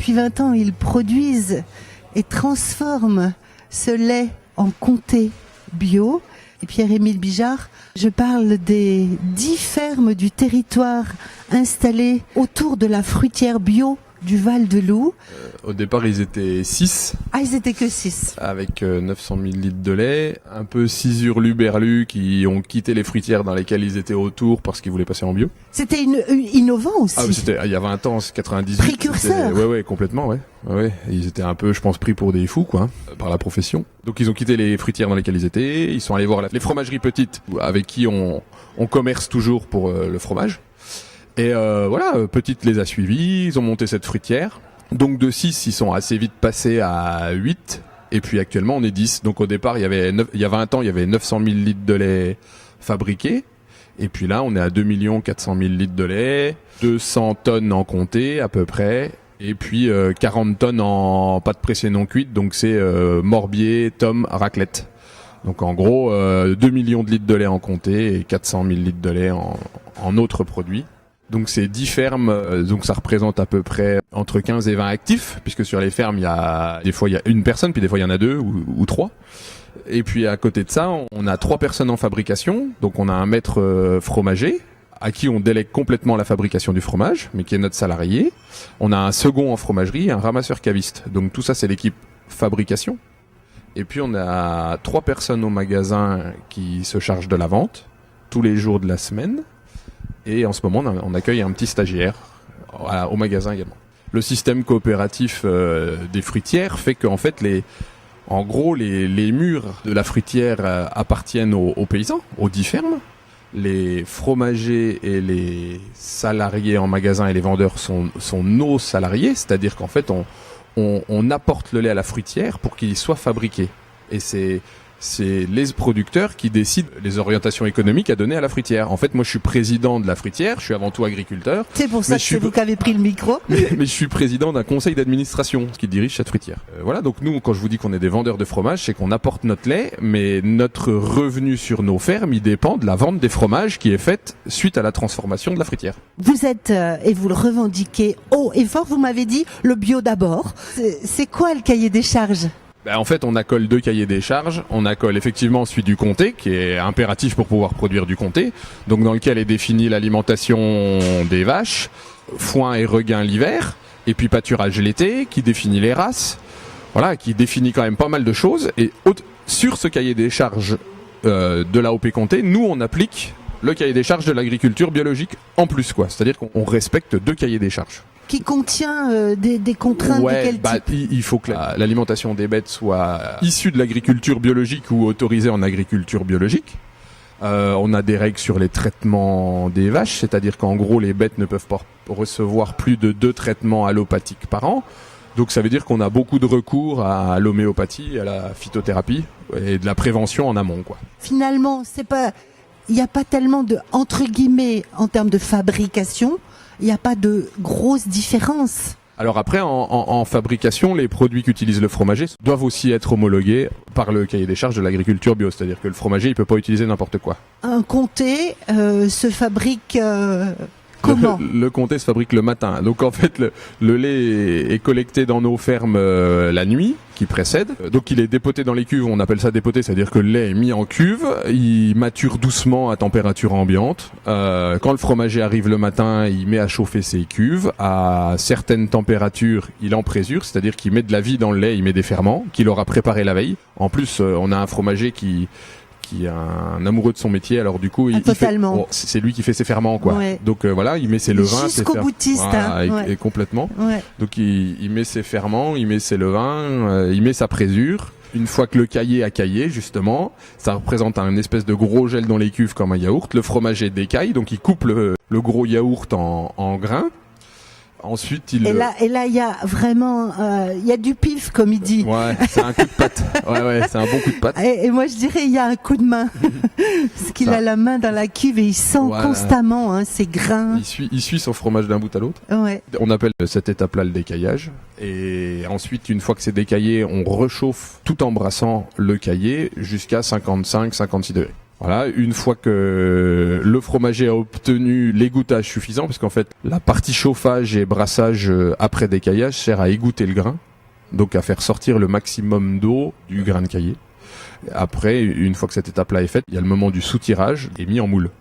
depuis 20 ans, ils produisent et transforment ce lait en comté bio. Et Pierre-Émile Bijard, je parle des 10 fermes du territoire installées autour de la fruitière bio du Val-de-Loup. Au départ, ils étaient 6. Ah, ils étaient que 6. Avec 900 000 litres de lait. Un peu 6 hurluberlus qui ont quitté les fruitières dans lesquelles ils étaient autour parce qu'ils voulaient passer en bio. C'était innovant aussi. Ah, mais c'était il y a 20 ans, c'est 98. Précurseur. Ouais, complètement, ouais. Ouais. Ils étaient un peu, je pense, pris pour des fous, quoi, par la profession. Donc ils ont quitté les fruitières dans lesquelles ils étaient. Ils sont allés voir les fromageries petites avec qui on commerce toujours pour le fromage. Et voilà, Petite les a suivis, ils ont monté cette fruitière. Donc de 6, ils sont assez vite passés à 8. Et puis actuellement, on est 10. Donc au départ, il y a 20 ans, il y avait 900 000 litres de lait fabriqués. Et puis là, on est à 2 400 000 litres de lait, 200 tonnes en comté à peu près. Et puis 40 tonnes en pâte pressée non cuite. Donc c'est morbier, tome, raclette. Donc en gros, 2 millions de litres de lait en comté et 400 000 litres de lait en autres produits. Donc c'est 10 fermes, donc ça représente à peu près entre 15 et 20 actifs, puisque sur les fermes, des fois il y a une personne, puis des fois il y en a 2 ou 3. Et puis à côté de ça, on a 3 personnes en fabrication, donc on a un maître fromager, à qui on délègue complètement la fabrication du fromage, mais qui est notre salarié. On a un second en fromagerie, un ramasseur caviste. Donc tout ça c'est l'équipe fabrication. Et puis on a 3 personnes au magasin qui se chargent de la vente, tous les jours de la semaine. Et en ce moment, on accueille un petit stagiaire au magasin également. Le système coopératif des fruitières fait qu'en fait, les murs de la fruitière appartiennent aux paysans, aux 10 fermes. Les fromagers et les salariés en magasin et les vendeurs sont nos salariés, c'est-à-dire qu'en fait, on apporte le lait à la fruitière pour qu'il soit fabriqué. Et c'est les producteurs qui décident les orientations économiques à donner à la fruitière. En fait, moi, je suis président de la fruitière, je suis avant tout agriculteur. C'est pour ça que c'est vous qui avez pris le micro. Mais je suis président d'un conseil d'administration qui dirige cette fruitière. Voilà, donc nous, quand je vous dis qu'on est des vendeurs de fromage, c'est qu'on apporte notre lait, mais notre revenu sur nos fermes, il dépend de la vente des fromages qui est faite suite à la transformation de la fruitière. Vous êtes, et vous le revendiquez haut et fort, vous m'avez dit, le bio d'abord. C'est quoi le cahier des charges ? En fait, on accole 2 cahiers des charges. On accole effectivement celui du comté, qui est impératif pour pouvoir produire du comté, donc dans lequel est définie l'alimentation des vaches, foin et regain l'hiver, et puis pâturage l'été, qui définit les races, voilà, qui définit quand même pas mal de choses. Et sur ce cahier des charges de l'AOP comté, nous on applique le cahier des charges de l'agriculture biologique en plus, quoi. C'est-à-dire qu'on respecte 2 cahiers des charges. Qui contient des contraintes de quel type ? Il faut que l'alimentation des bêtes soit issue de l'agriculture biologique ou autorisée en agriculture biologique. On a des règles sur les traitements des vaches, c'est-à-dire qu'en gros les bêtes ne peuvent pas recevoir plus de 2 traitements allopathiques par an. Donc ça veut dire qu'on a beaucoup de recours à l'homéopathie, à la phytothérapie et de la prévention en amont, quoi. Finalement, il n'y a pas tellement de, entre guillemets, en termes de fabrication, il n'y a pas de grosses différences. Alors après, en fabrication, les produits qu'utilise le fromager doivent aussi être homologués par le cahier des charges de l'agriculture bio. C'est-à-dire que le fromager, il peut pas utiliser n'importe quoi. Un comté se fabrique comment ? Le comté se fabrique le matin. Donc en fait, le lait est collecté dans nos fermes la nuit qui précède. Donc il est dépoté dans les cuves, on appelle ça dépoté, c'est-à-dire que le lait est mis en cuve, il mature doucement à température ambiante. Quand le fromager arrive le matin, il met à chauffer ses cuves. À certaines températures, il en présure, c'est-à-dire qu'il met de la vie dans le lait, il met des ferments qu'il aura préparé la veille. En plus, on a un fromager qui est un amoureux de son métier, alors du coup c'est lui qui fait ses ferments, quoi. Ouais. Donc voilà, il met ses levains, jusqu'au boutiste, voilà, et complètement. Ouais. Donc il met ses ferments, il met ses levains, il met sa présure. Une fois que le cahier a caillé, justement, ça représente un espèce de gros gel dans les cuves comme un yaourt. Le fromager décaille, donc il coupe le gros yaourt en grains. Ensuite, et là, il y a vraiment, il y a du pif, comme il dit. Ouais, c'est un coup de patte. Ouais, c'est un bon coup de patte. Et moi, je dirais, il y a un coup de main. Parce qu'il a la main dans la cuve et il sent constamment ses grains. Il suit son fromage d'un bout à l'autre. Ouais. On appelle cette étape-là le décaillage. Et ensuite, une fois que c'est décaillé, on rechauffe tout en brassant le cahier jusqu'à 55-56 degrés. Voilà, une fois que le fromager a obtenu l'égouttage suffisant, parce qu'en fait, la partie chauffage et brassage après décaillage sert à égoutter le grain, donc à faire sortir le maximum d'eau du grain de caillé. Après, une fois que cette étape-là est faite, il y a le moment du soutirage et mis en moule.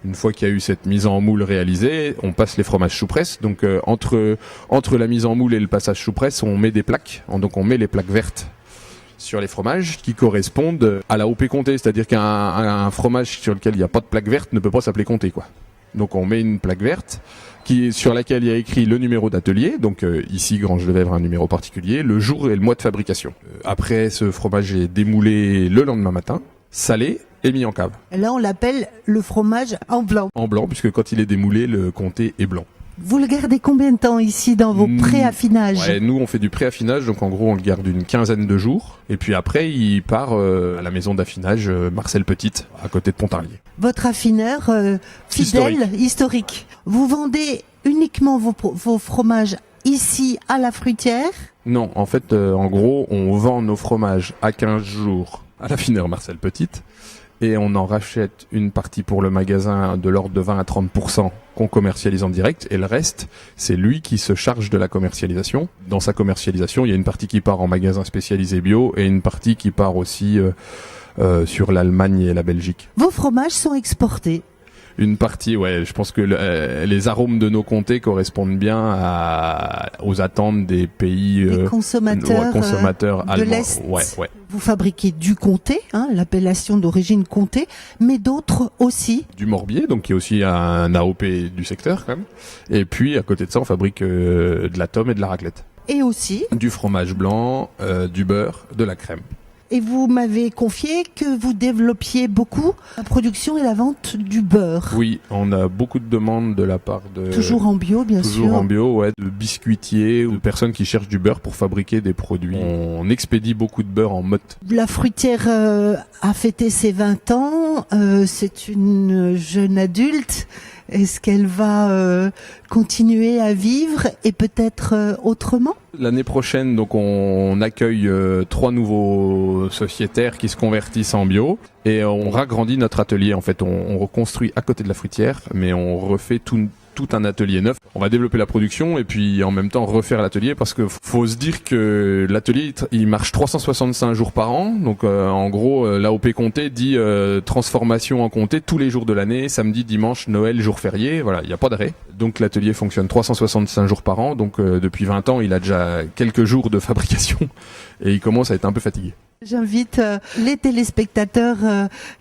Une fois qu'il y a eu cette mise en moule réalisée, on passe les fromages sous presse. Donc entre la mise en moule et le passage sous presse, on met des plaques. Donc on met les plaques vertes sur les fromages qui correspondent à la OP Comté, c'est-à-dire qu'un fromage sur lequel il n'y a pas de plaque verte ne peut pas s'appeler Comté, quoi. Donc on met une plaque verte sur laquelle il y a écrit le numéro d'atelier, donc ici Grange de Vèvres un numéro particulier, le jour et le mois de fabrication. Après, ce fromage est démoulé le lendemain matin, salé et mis en cave. Là, on l'appelle le fromage en blanc. En blanc, puisque quand il est démoulé, le comté est blanc. Vous le gardez combien de temps ici dans vos pré-affinages? Ouais, nous on fait du pré-affinage, donc en gros on le garde une quinzaine de jours, et puis après il part à la maison d'affinage Marcel Petite, à côté de Pontarlier. Votre affineur fidèle, historique. Vous vendez uniquement vos fromages ici à la fruitière? Non, en fait, en gros, on vend nos fromages à 15 jours à l'affineur Marcel Petite, et on en rachète une partie pour le magasin de l'ordre de 20 à 30% qu'on commercialise en direct, et le reste, c'est lui qui se charge de la commercialisation. Dans sa commercialisation, il y a une partie qui part en magasin spécialisé bio et une partie qui part aussi sur l'Allemagne et la Belgique. Vos fromages sont exportés? Une partie, ouais, je pense que les arômes de nos comtés correspondent bien aux attentes des pays consommateurs allemands. de l'Est. Ouais. Vous fabriquez du comté, l'appellation d'origine comté, mais d'autres aussi. Du morbier, donc qui est aussi un AOP du secteur quand même. Et puis à côté de ça, on fabrique de la tome et de la raclette. Et aussi du fromage blanc, du beurre, de la crème. Et vous m'avez confié que vous développiez beaucoup la production et la vente du beurre. Oui, on a beaucoup de demandes de la part de... Toujours en bio, bien sûr. Toujours en bio, ouais, de biscuitiers ou de personnes qui cherchent du beurre pour fabriquer des produits. On expédie beaucoup de beurre en motte. La fruitière a fêté ses 20 ans. C'est une jeune adulte. Est-ce qu'elle va continuer à vivre et peut-être autrement? L'année prochaine, donc, on accueille 3 nouveaux sociétaires qui se convertissent en bio et on ragrandit notre atelier. En fait, on reconstruit à côté de la fruitière, mais on refait tout un atelier neuf. On va développer la production et puis en même temps refaire l'atelier, parce que faut se dire que l'atelier il marche 365 jours par an. Donc en gros, l'AOP Comté dit transformation en comté tous les jours de l'année, samedi, dimanche, Noël, jour férié. Voilà, il n'y a pas d'arrêt. Donc l'atelier fonctionne 365 jours par an. Donc depuis 20 ans, il a déjà quelques jours de fabrication et il commence à être un peu fatigué. J'invite les téléspectateurs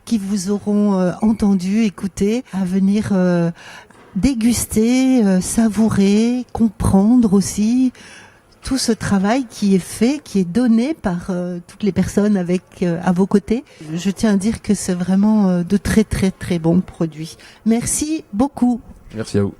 qui vous auront entendu, écouté, à venir déguster, savourer, comprendre aussi tout ce travail qui est fait, qui est donné par toutes les personnes à vos côtés. Je tiens à dire que c'est vraiment de très très très bons produits. Merci beaucoup. Merci à vous.